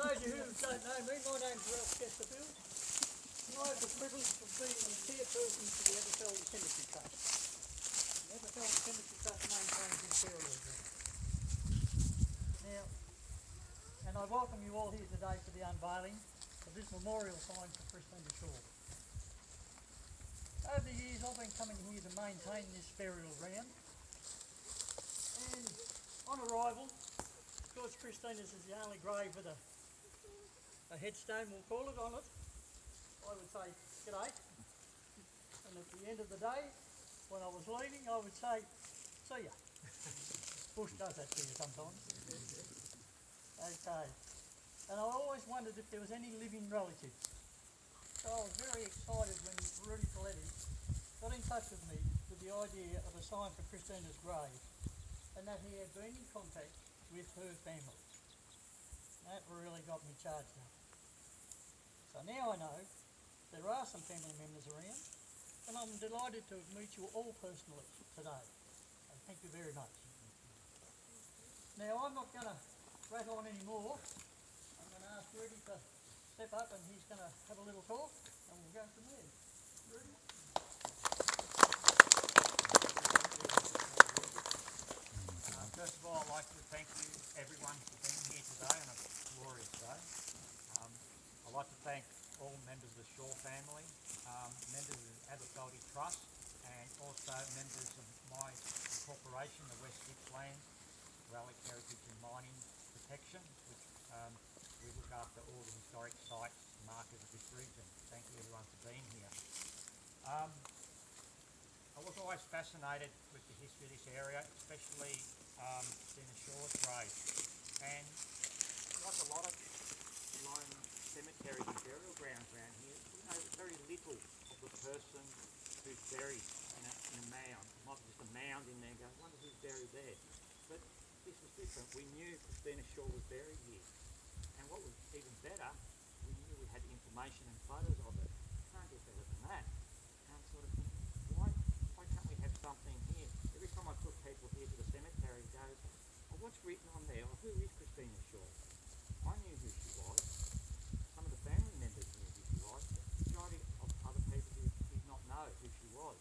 those of you who don't know me, my name's Ralph Chesterfield. I have the privilege of being the chairperson for the Unveiling Cemetery Trust. The Unveiling Cemetery Trust maintains this burial ground. Now, and I welcome you all here today for the unveiling of this memorial sign for Christina Shaw. Over the years I've been coming here to maintain this burial ground, and on arrival, because Christina's is the only grave with a headstone, we'll call it, on it, I would say g'day, and at the end of the day, when I was leaving, I would say see ya. Bush does that to you sometimes. Okay, and I always wondered if there was any living relatives. So I was very excited when Rudy Coletti got in touch with me with the idea of a sign for Christina's grave, and that he had been in contact with her family. That really got me charged up. So now I know there are some family members around, and I'm delighted to meet you all personally today. So thank you very much. Now I'm not going to rattle on any more. I'm going to ask Rudy to step up, and he's going to have a little talk, and we'll go from there. Rudy? First of all, I'd like to thank you, everyone, for being here today on a glorious day. I'd like to thank all members of the Shaw family, members of the Unveiling Trust, and also members of my corporation, the West Gippsland Relic Heritage and Mining Protection, which we look after all the historic sites and markers of this region. Thank you everyone for being here. I was always fascinated with the history of this area, especially Christina Shaw's grave. And like a lot of lone cemeteries and burial grounds around here, we know very little of the person who's buried in a mound. It might be just a mound in there and go, I wonder who's buried there. But this was different. We knew Christina Shaw was buried here. And what was even better, we knew we had information and photos of it. Can't get better than that. And I'm sort of thinking, why can't we have something here? Every time I took people here to the cemetery, it goes, oh, what's written on there? Oh, who is Christina Shaw? I knew who she was. Some of the family members knew who she was. But the majority of other people did not know who she was.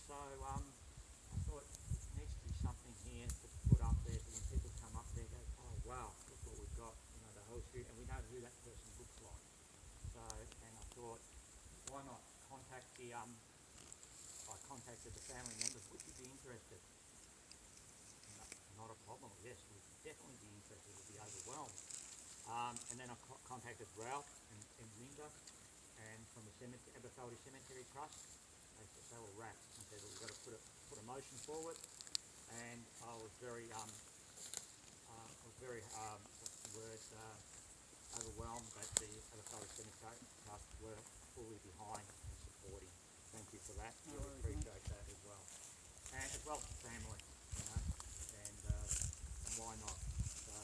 So I thought there needs to be something here to put up there so when people come up there, go, oh wow, look what we've got, you know, the whole history, and we know who that person looks like. So, and I thought, why not contact the I contacted the family members. Would you be interested? No, not a problem. Yes, we'd definitely be interested. We'd be overwhelmed. And then I contacted Ralph and Linda, and from the Unveiling Cemetery Trust. They were rapt and said, well, we've got to put a motion forward. And I was very overwhelmed that the Unveiling Cemetery Trust were fully behind and supporting. Thank you for that. No really appreciate that as well. And as well as family, you know, and why not? So,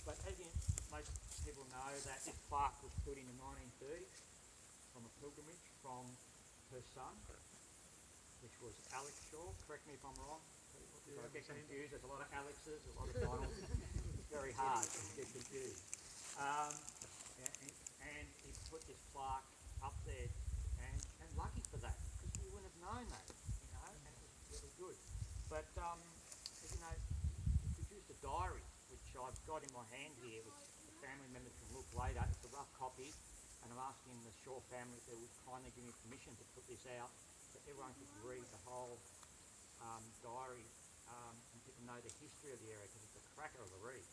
but as most people know, that this plaque was put in the 1930s from a pilgrimage from her son, which was Alex Shaw. Correct me if I'm wrong. I get confused. There's a lot of Alexes, a lot of Donalds. It's very hard to get confused. And he put this plaque up there, and lucky for that, because we wouldn't have known that, you know, and it was really good. But as you know, he produced a diary, which I've got in my hand here, which the family members can look later. It's a rough copy, and I'm asking the Shaw family if they would kindly give me permission to put this out so everyone could read the whole diary, and people know the history of the area, because it's a cracker of a read,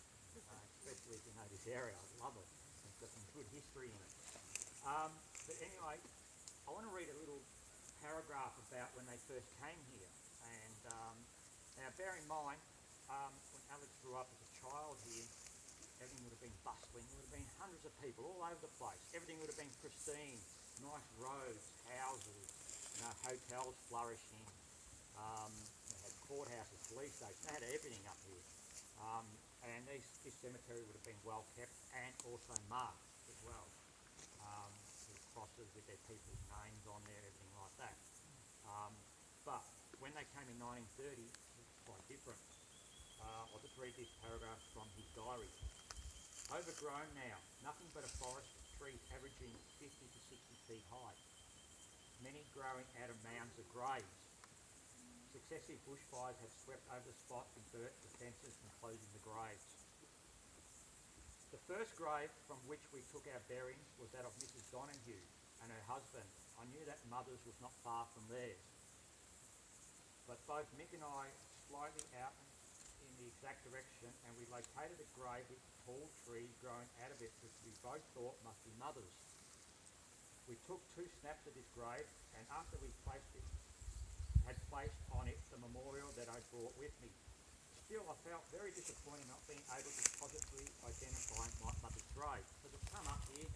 especially if you know this area. I love it. It's got some good history in it. But anyway, I want to read a little paragraph about when they first came here. And now bear in mind, when Alex grew up as a child here, everything would have been bustling. There would have been hundreds of people all over the place. Everything would have been pristine, nice roads, houses, you know, hotels flourishing. They had courthouses, police stations. They had everything up here. And this cemetery would have been well kept and also marked as well. With crosses with their people's names on there, everything like that. But when they came in 1930, it was quite different. I'll just read this paragraph from his diary. Overgrown now, nothing but a forest of trees averaging 50 to 60 feet high, many growing out of mounds of graves. Successive bushfires have swept over the spot and burnt the fences enclosing the graves. The first grave from which we took our bearings was that of Mrs. Donahue and her husband. I knew that Mother's was not far from theirs. But both Mick and I slightly out in the exact direction, and we located a grave with tall trees growing out of it, which we both thought must be Mother's. We took 2 snaps of this grave, and after we had placed on it the memorial that I brought with me. Still, I felt very disappointed not being able to positively identify my Mother's grave. So to come up here,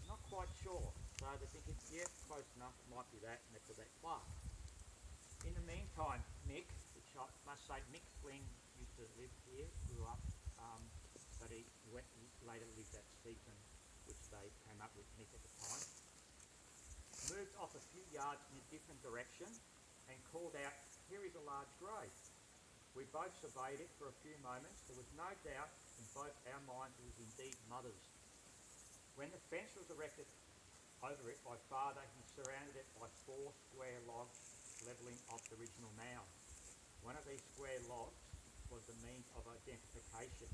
not quite sure. So they're thinking, yeah, close enough, it might be that, and that's that plaque. In the meantime, Mick, which I must say, Mick Flynn used to live here, grew up, but he later lived at Seaton, which they came up with Mick at the time. Moved off a few yards in a different direction and called out, "Here is a large grave." We both surveyed it for a few moments. There was no doubt in both our minds it was indeed Mother's. When the fence was erected over it by Father, he surrounded it by 4 square logs levelling off the original mound. One of these square logs was the means of identification.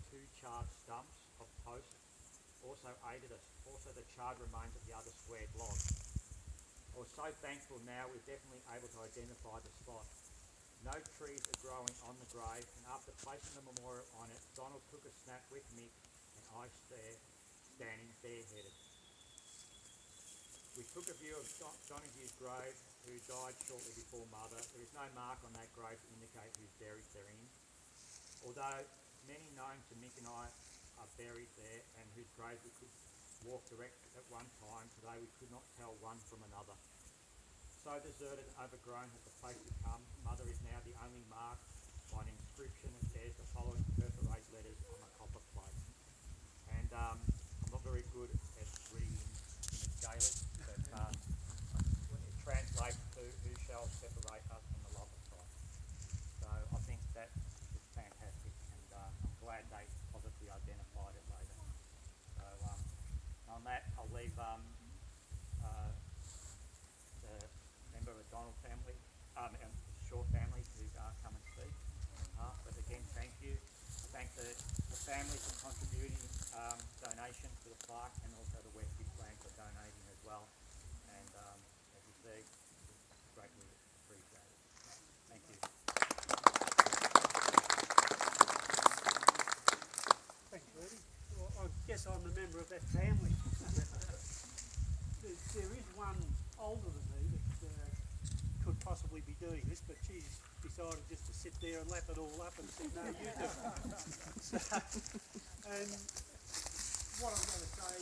2 charred stumps of posts also aided us, also the charred remains of the other squared log. I was so thankful now we're definitely able to identify the spot. No trees are growing on the grave, and after placing the memorial on it, Donald took a snap with Mick and I standing bareheaded. We took a view of Donahue's grave, who died shortly before Mother. There is no mark on that grave to indicate who's buried therein. Although many known to Mick and I are buried there, and whose graves we could walk direct at one time, today we could not tell one from another. So deserted and overgrown has the place become. Mother is now the only mark by an inscription that bears the following perforate letters on a copper plate. And I'm not very good at reading in Gaelic, but it translates to "Who shall separate us from the love of Christ." So I think that is fantastic, and I'm glad they positively identified it later. So on that, I'll leave the member of the Donald family, and Shaw family to come and speak. But again, thank you. Thank the family for contributing donation to the plaque, and also the West Gippsland for donating as well. And as you see, it's greatly appreciated. Thank you. Thanks, Rudy. Well, I guess I'm a member of that family. There is one older than me that could possibly be doing this, but she's decided just to sit there and lap it all up and said, no, you do it. So, and what I'm going to say,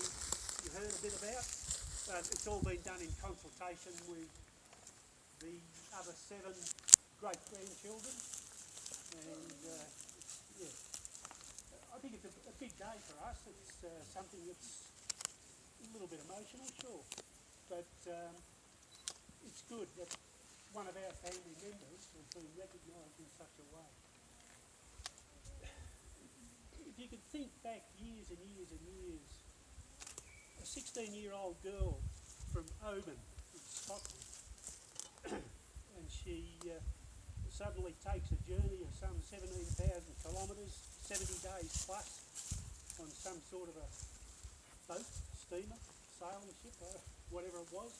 you heard a bit about, it's all been done in consultation with the other 7 great-grandchildren, and yeah, I think it's a big day for us. It's something that's a little bit emotional, sure, but it's good that one of our family members has been recognised in such a way. If you could think back years and years and years, a 16-year-old girl from Oban in Scotland, and she suddenly takes a journey of some 17,000 kilometres, 70 days plus, on some sort of a boat, steamer, sailing ship, whatever it was,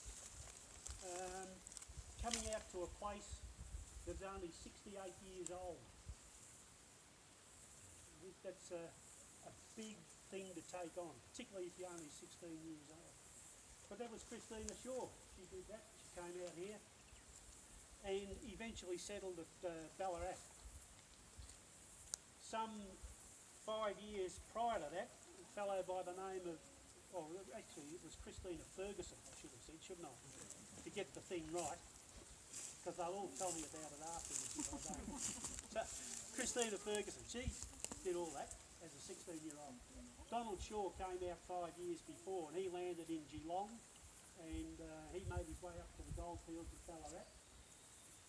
coming out to a place that's only 68 years old. I think that's a big thing to take on, particularly if you're only 16 years old. But that was Christina Shaw. She did that. She came out here and eventually settled at Ballarat. Some 5 years prior to that, a fellow by the name of, well, actually it was Christina Ferguson, I should have said, shouldn't I? To get the thing right, because they'll all tell me about it afterwards if I don't. So, Christina Ferguson, she did all that as a 16-year-old. Donald Shaw came out 5 years before, and he landed in Geelong, and he made his way up to the goldfields of Ballarat,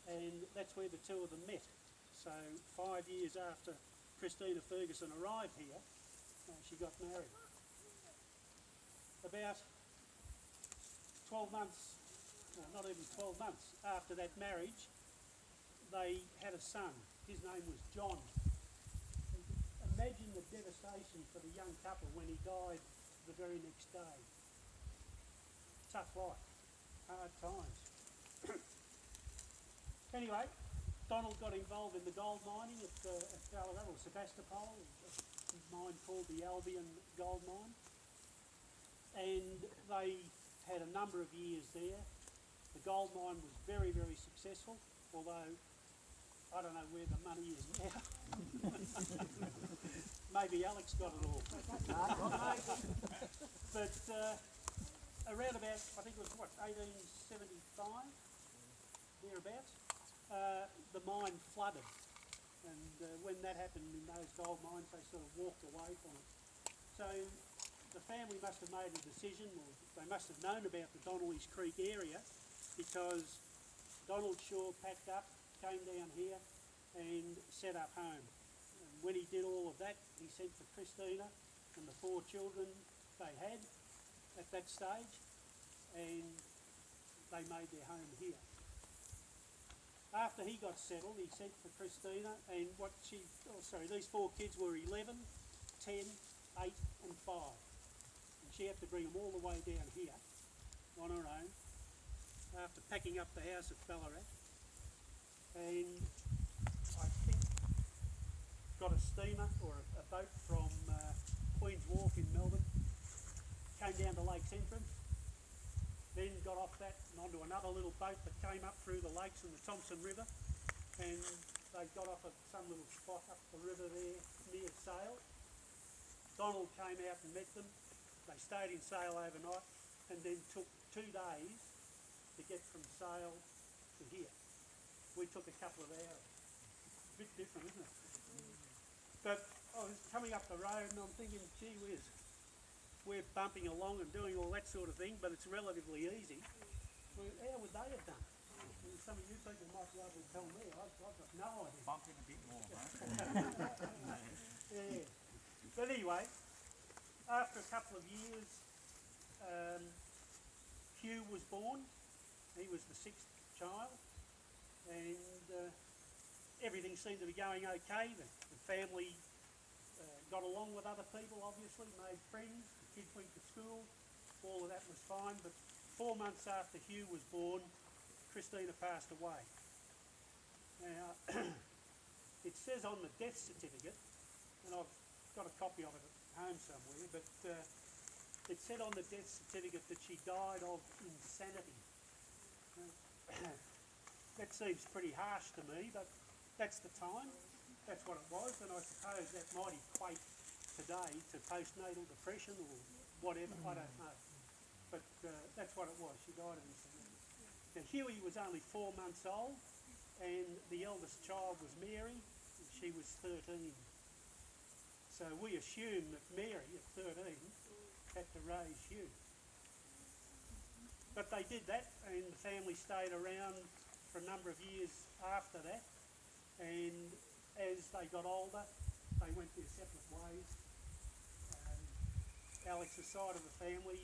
and that's where the two of them met. So 5 years after Christina Ferguson arrived here, she got married. About 12 months, no, not even 12 months after that marriage, they had a son. His name was John. Imagine the devastation for the young couple when he died the very next day. Tough life, hard times. Anyway, Donald got involved in the gold mining at Ballarat, or Sebastopol, a mine called the Albion Gold Mine. And they had a number of years there. The gold mine was very, very successful, although I don't know where the money is now. Maybe Alex got it all. But around about, I think it was what, 1875, thereabouts, the mine flooded. And when that happened in those gold mines, they sort of walked away from it. So the family must have made a decision, or they must have known about the Donnelly's Creek area, because Donald Shaw packed up, came down here and set up home. And when he did all of that, he sent for Christina and the 4 children they had at that stage, and they made their home here. After he got settled, he sent for Christina, and these 4 kids were 11, 10, 8 and 5. And she had to bring them all the way down here on her own after packing up the house at Ballarat. And I think got a steamer or a boat from Queen's Wharf in Melbourne, came down to Lakes Entrance, then got off that and onto another little boat that came up through the lakes and the Thompson River, and they got off at some little spot up the river there near Sale. Donald came out and met them. They stayed in Sale overnight and then took 2 days to get from Sale to here. We took a couple of hours. A bit different, isn't it? But I was coming up the road and I'm thinking, gee whiz, we're bumping along and doing all that sort of thing, but it's relatively easy. Well, how would they have done it? Well, some of you people might be able to tell me. I've got no idea. Bumping a bit more, mate. Yeah. But anyway, after a couple of years, Hugh was born. He was the 6th child, and everything seemed to be going okay. The family got along with other people, obviously, made friends, the kids went to school, all of that was fine. But 4 months after Hugh was born, Christina passed away. Now, it says on the death certificate, and I've got a copy of it at home somewhere, but it said on the death certificate that she died of insanity. That seems pretty harsh to me, but that's the time, that's what it was, and I suppose that might equate today to postnatal depression or whatever, I don't know. But that's what it was, she died of insanity. Now Hughie was only 4 months old, and the eldest child was Mary, and she was 13. So we assume that Mary, at 13, had to raise Hugh. But they did that, and the family stayed around for a number of years after that, and as they got older, they went their separate ways. Alex's side of the family,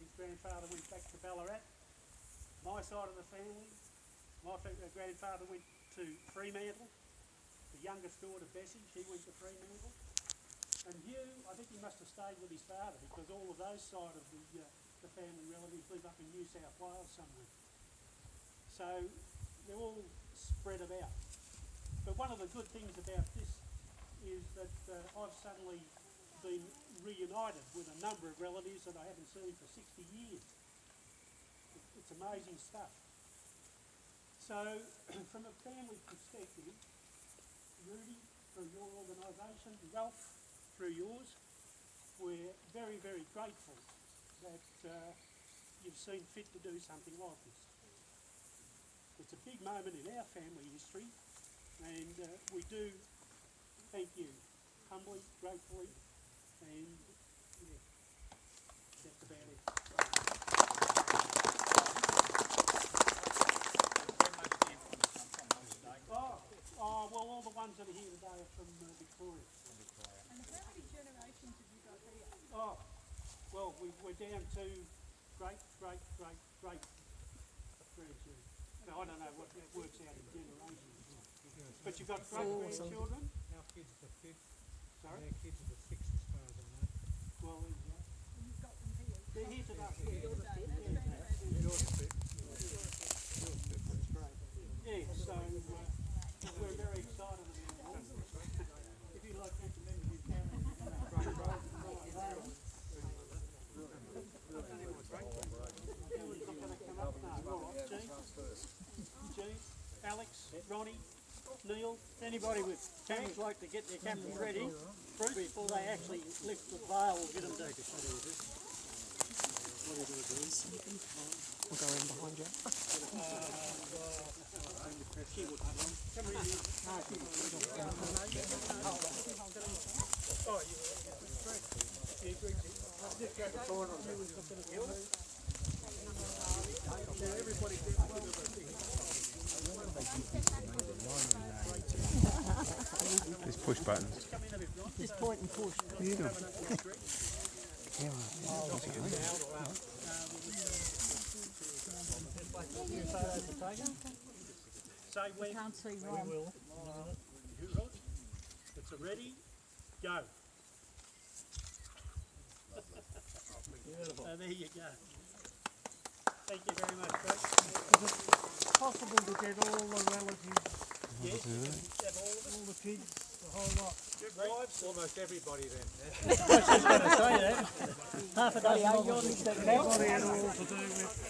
his grandfather went back to Ballarat. My side of the family, my grandfather went to Fremantle. The youngest daughter, Bessie, she went to Fremantle. And Hugh, I think he must have stayed with his father, because all of those side of the family relatives live up in New South Wales somewhere. So they're all spread about. But one of the good things about this is that I've suddenly been reunited with a number of relatives that I haven't seen for 60 years. It's amazing stuff. So from a family perspective, Rudy, through your organisation, Ralph, through yours, we're very, very grateful that you've seen fit to do something like this. It's a big moment in our family history, and we do thank you humbly, gratefully, and yeah, that's about it. Well, all the ones that are here today are from Victoria. how many generations have you got here? Oh, well, we're down to great grandchildren. Now, I don't know what that works out in generations. But you've got great grandchildren? Our kids are the fifth. Sorry? Their kids are the sixth as far as I know. Well, And you've got them here. they're here today. You're the same. That's fantastic. Yours the fifth. Yeah, so we're very excited about it. If you'd like to recommend your family, Gene, Alex, Ronnie, Neil, Anybody with cameras like to get their cameras ready before they actually lift the veil, we'll get them to. We'll go in behind you. There's push buttons. Just point and push. say when. Can't see Ron. It's a ready, go. So there you go. Thank you very much, Craig. Is it possible to get all the relatives, Yes, you can have all of all the kids, the whole lot? Wives, almost everybody then. I was just going to say that. Half a dozen of them. Everybody had all to do with